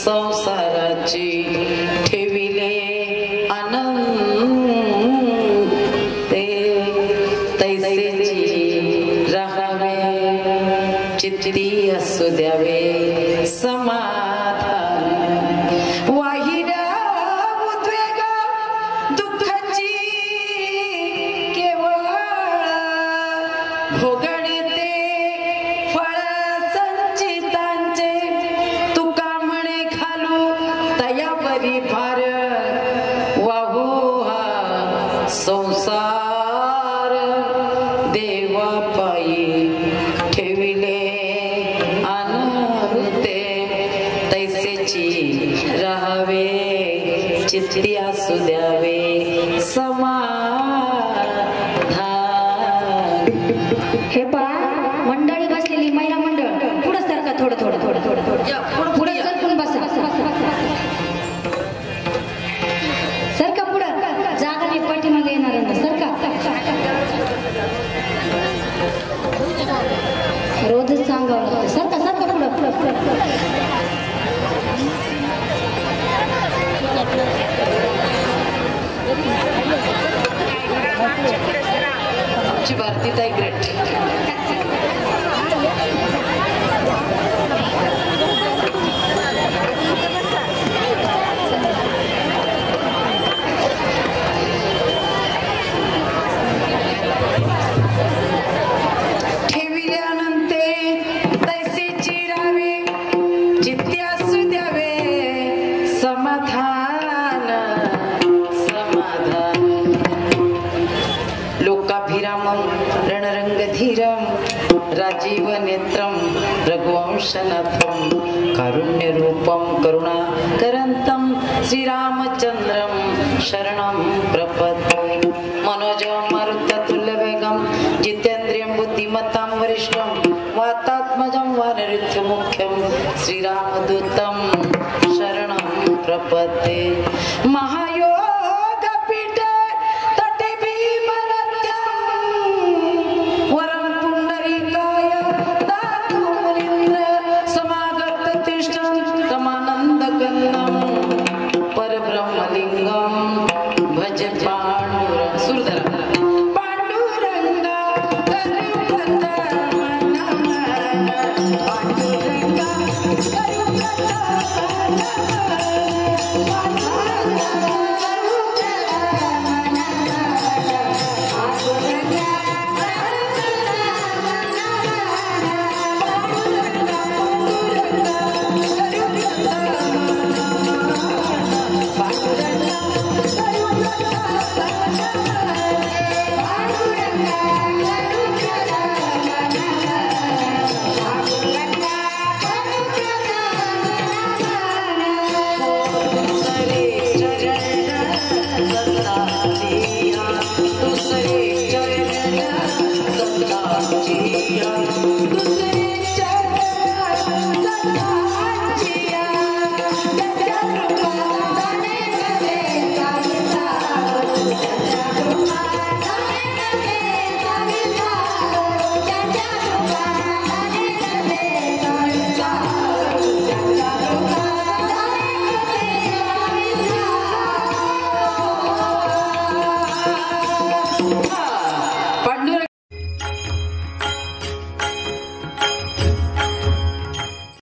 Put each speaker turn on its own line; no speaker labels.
संसाराची ठेविले आनंद ते तैसेची राहावे चित्ती असू द्यावे समाधान वाहिरा उद्वेग दुःखाची केवळ भोगणिते फळ संचितांचे तुका म्हणे घालू तयावरी भार वाहू हा संसार देवा पायी ठेविले अनंते तैसेची राहावे चित्ती असू द्यावे समाधान।
हे पहा मंडळी बसलेली महिला मंडळ पुढे सरका थोडं थोडं थोडं थोडं थोडं पुढे सरकून बसा सरका पुढे जागा नाही पाठीमागे येणार सरका रोजच सांगावं लागतं सरका सरका पुढे
आमची भारती ताई ग्रेट ठेविल्यानंते तैसेची राहावे चित्ती असू द्यावे समाधान समाधान लोकाभिरामं रणरंगधीरं राजीव नेत्रं रघुवंशनाथं कारुण्यरूपं करुणाकरन्तं श्रीरामचन्द्रं शरणं प्रपद्ये मनोजं मारुततुल्यवेगं जितेन्द्रियं बुद्धिमतां वरिष्ठं वातात्मजं वानरयुद्धमुख्यं श्रीरामदूतं शरणं प्रपद्ये महायोगपीठे तटे भीमरथ्यं वरं पुण्डरीकाय दातु मुनीन्द्र समागत तिष्ठं तमानन्दकन्दं परब्रह्मलिङ्गं भज पाण्डुरंग सुरधर पाण्डुरंग करुपत